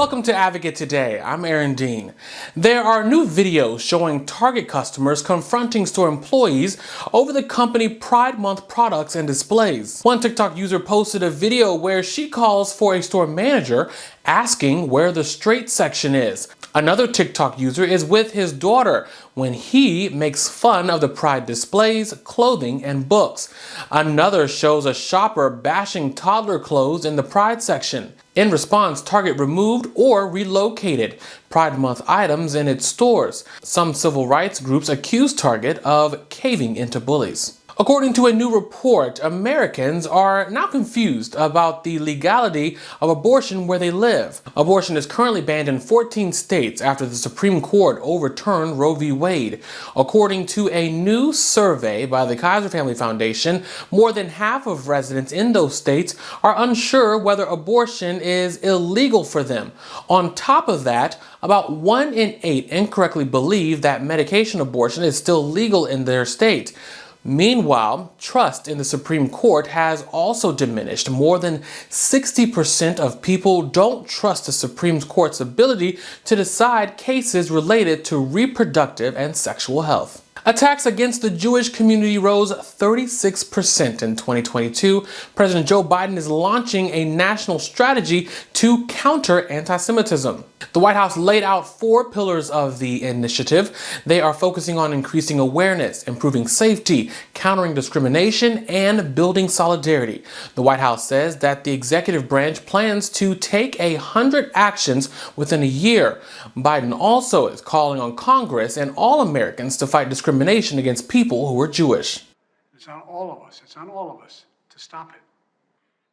Welcome to Advocate Today. I'm Aaron Dean. There are new videos showing Target customers confronting store employees over the company Pride Month products and displays. One TikTok user posted a video where she calls for a store manager asking where the straight section is. Another TikTok user is with his daughter when he makes fun of the Pride displays, clothing, and books. Another shows a shopper bashing toddler clothes in the Pride section. In response, Target removed or relocated Pride Month items in its stores. Some civil rights groups accuse Target of caving into bullies. According to a new report, Americans are now confused about the legality of abortion where they live. Abortion is currently banned in 14 states after the Supreme Court overturned Roe v. Wade. According to a new survey by the Kaiser Family Foundation, more than half of residents in those states are unsure whether abortion is illegal for them. On top of that, about 1 in 8 incorrectly believe that medication abortion is still legal in their state. Meanwhile, trust in the Supreme Court has also diminished. More than 60% of people don't trust the Supreme Court's ability to decide cases related to reproductive and sexual health. Attacks against the Jewish community rose 36% in 2022. President Joe Biden is launching a national strategy to counter anti-Semitism. The White House laid out 4 pillars of the initiative. They are focusing on increasing awareness, improving safety, countering discrimination, and building solidarity. The White House says that the executive branch plans to take 100 actions within a year. Biden also is calling on Congress and all Americans to fight discrimination against people who are Jewish. It's on all of us. It's on all of us to stop it.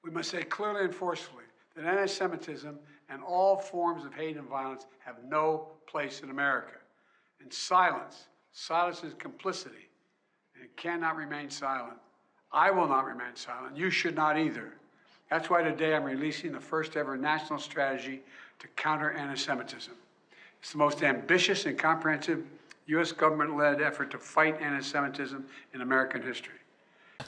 We must say clearly and forcefully that anti-Semitism and all forms of hate and violence have no place in America. And silence is complicity, and it cannot remain silent. I will not remain silent. You should not either. That's why today I'm releasing the first ever national strategy to counter anti-Semitism. It's the most ambitious and comprehensive U.S. government-led effort to fight anti-Semitism in American history.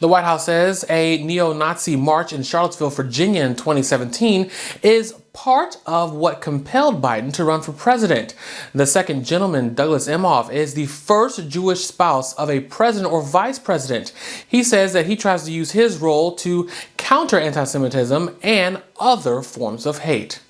The White House says a neo-Nazi march in Charlottesville, Virginia in 2017 is part of what compelled Biden to run for president. The second gentleman, Douglas Emhoff, is the first Jewish spouse of a president or vice president. He says that he tries to use his role to counter anti-Semitism and other forms of hate.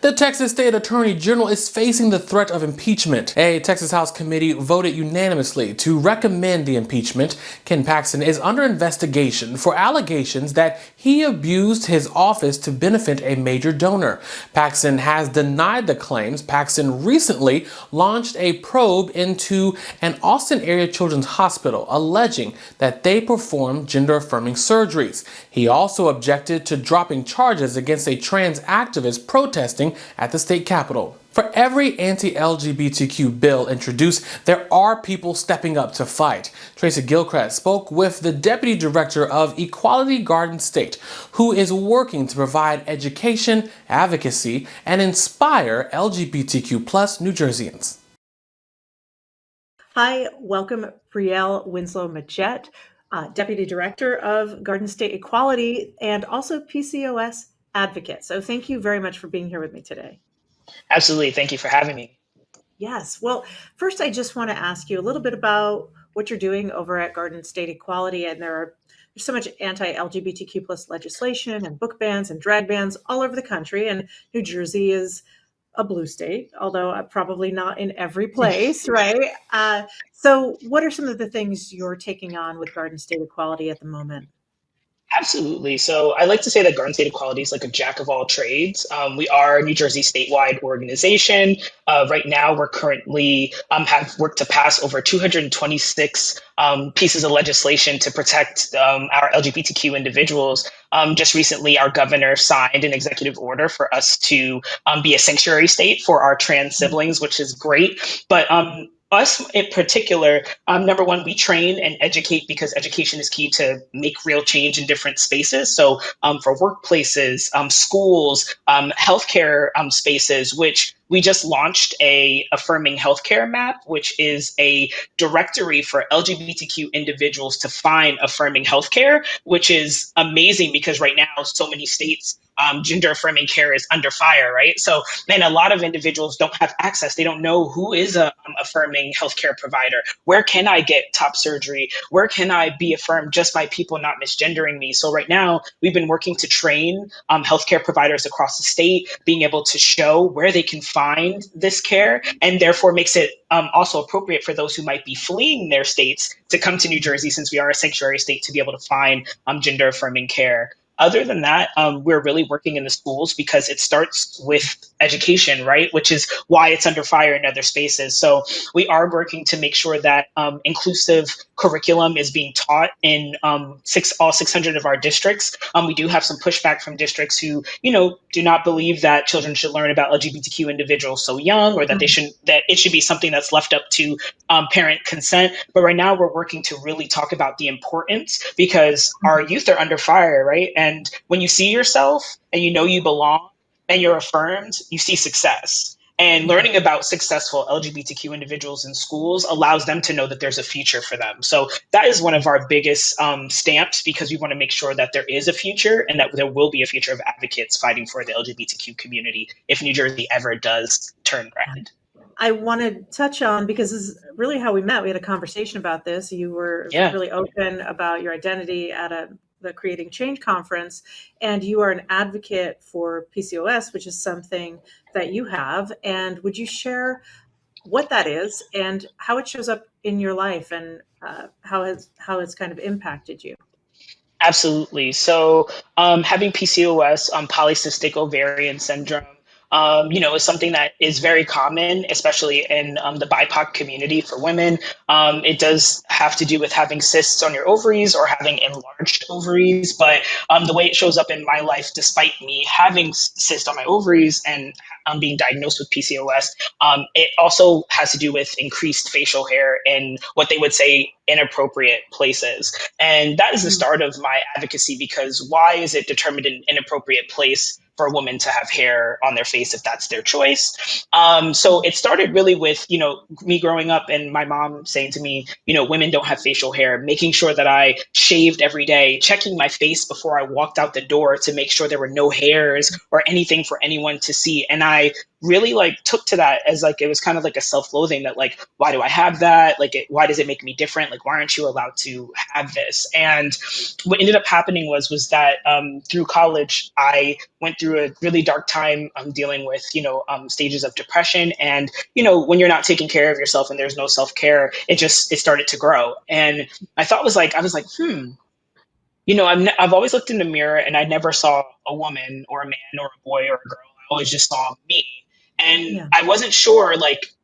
The Texas State Attorney General is facing the threat of impeachment. A Texas House committee voted unanimously to recommend the impeachment. Ken Paxton is under investigation for allegations that he abused his office to benefit a major donor. Paxton has denied the claims. Paxton recently launched a probe into an Austin area children's hospital, alleging that they performed gender-affirming surgeries. He also objected to dropping charges against a trans activist protesting at the state capitol. For every anti-LGBTQ bill introduced, there are people stepping up to fight. Tracy Gilchrist spoke with the Deputy Director of Equality Garden State, who is working to provide education, advocacy, and inspire LGBTQ+ New Jerseyans. Hi, welcome Brielle Winslow-Majette, Deputy Director of Garden State Equality and also PCOS advocate. So thank you very much for being here with me today. Absolutely. Thank you for having me. Yes. Well, first, I just want to ask you a little bit about what you're doing over at Garden State Equality. And there's so much anti-LGBTQ+ legislation and book bans and drag bans all over the country. And New Jersey is a blue state, although probably not in every place, right? So what are some of the things you're taking on with Garden State Equality at the moment? Absolutely. So I like to say that Garden State Equality is like a jack of all trades. We are a New Jersey statewide organization. Right now, we're currently have worked to pass over 226 pieces of legislation to protect our LGBTQ individuals. Just recently, our governor signed an executive order for us to be a sanctuary state for our trans siblings, which is great. But us in particular, number one, we train and educate because education is key to make real change in different spaces. So for workplaces, schools, healthcare spaces, which we just launched a affirming healthcare map, which is a directory for LGBTQ individuals to find affirming healthcare, which is amazing because right now so many states gender affirming care is under fire, right? So, and a lot of individuals don't have access. They don't know who is a affirming healthcare provider. Where can I get top surgery? Where can I be affirmed just by people not misgendering me? So right now, we've been working to train healthcare providers across the state, being able to show where they can find this care, and therefore makes it also appropriate for those who might be fleeing their states to come to New Jersey, since we are a sanctuary state, to be able to find gender affirming care. Other than that, we're really working in the schools because it starts with education, right? Which is why it's under fire in other spaces. So we are working to make sure that inclusive curriculum is being taught in all 600 of our districts. We do have some pushback from districts who, do not believe that children should learn about LGBTQ individuals so young, or that that it should be something that's left up to parent consent. But right now we're working to really talk about the importance, because our youth are under fire, right? And when you see yourself and you know you belong and you're affirmed, you see success. And learning about successful LGBTQ individuals in schools allows them to know that there's a future for them. So that is one of our biggest stamps, because we want to make sure that there is a future and that there will be a future of advocates fighting for the LGBTQ community if New Jersey ever does turn red. I want to touch on, because this is really how we met. We had a conversation about this. You were really open about your identity at the Creating Change conference, and you are an advocate for PCOS, which is something that you have. And would you share what that is and how it shows up in your life, and how it's kind of impacted you? Absolutely. So having PCOS, polycystic ovarian syndrome, is something that is very common, especially in the BIPOC community for women. It does have to do with having cysts on your ovaries or having enlarged ovaries. But the way it shows up in my life, despite me having cysts on my ovaries and being diagnosed with PCOS, it also has to do with increased facial hair in what they would say inappropriate places. And that is the start of my advocacy, because why is it determined an inappropriate place for a woman to have hair on their face if that's their choice? So it started really with, me growing up and my mom saying to me, women don't have facial hair, making sure that I shaved every day, checking my face before I walked out the door to make sure there were no hairs or anything for anyone to see. And I really took to that as it was kind of like a self-loathing, that why do I have that? Why does it make me different? Why aren't you allowed to have this? And what ended up happening was that through college, I went through a really dark time dealing with, stages of depression. And, when you're not taking care of yourself and there's no self-care, it started to grow. And my thought was I was I've always looked in the mirror and I never saw a woman or a man or a boy or a girl. I always just saw me. And I wasn't sure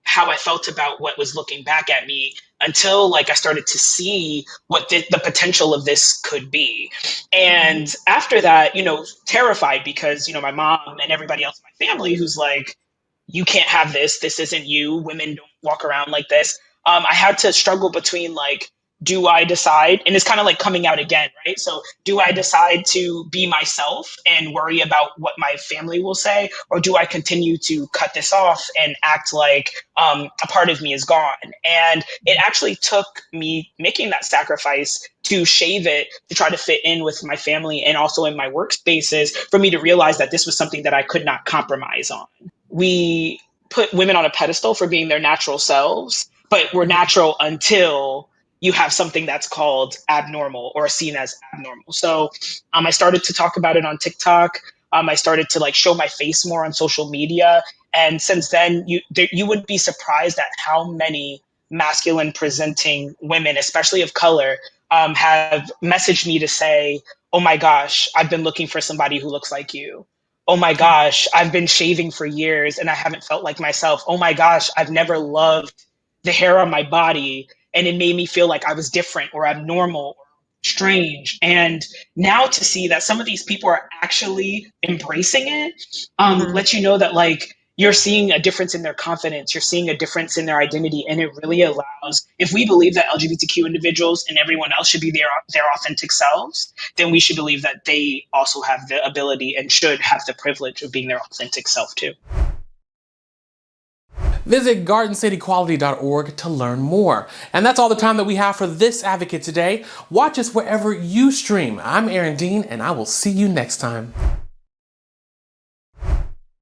how I felt about what was looking back at me until I started to see what the potential of this could be. And after that, terrified, because, my mom and everybody else in my family who's you can't have this. This isn't you. Women don't walk around like this. I had to struggle between do I decide, and it's kind of coming out again, right? So do I decide to be myself and worry about what my family will say? Or do I continue to cut this off and act like a part of me is gone? And it actually took me making that sacrifice to shave it, to try to fit in with my family and also in my workspaces, for me to realize that this was something that I could not compromise on. We put women on a pedestal for being their natural selves, but we're natural until you have something that's called abnormal or seen as abnormal. So I started to talk about it on TikTok. I started to show my face more on social media. And since then, you would be surprised at how many masculine presenting women, especially of color, have messaged me to say, oh my gosh, I've been looking for somebody who looks like you. Oh my gosh, I've been shaving for years and I haven't felt like myself. Oh my gosh, I've never loved the hair on my body, and it made me feel like I was different or abnormal or strange. And now to see that some of these people are actually embracing it, lets you know that you're seeing a difference in their confidence, you're seeing a difference in their identity. And it really allows, if we believe that LGBTQ individuals and everyone else should be their authentic selves, then we should believe that they also have the ability and should have the privilege of being their authentic self too. Visit GardenStateEquality.org to learn more. And that's all the time that we have for this Advocate today. Watch us wherever you stream. I'm Aaron Dean, and I will see you next time.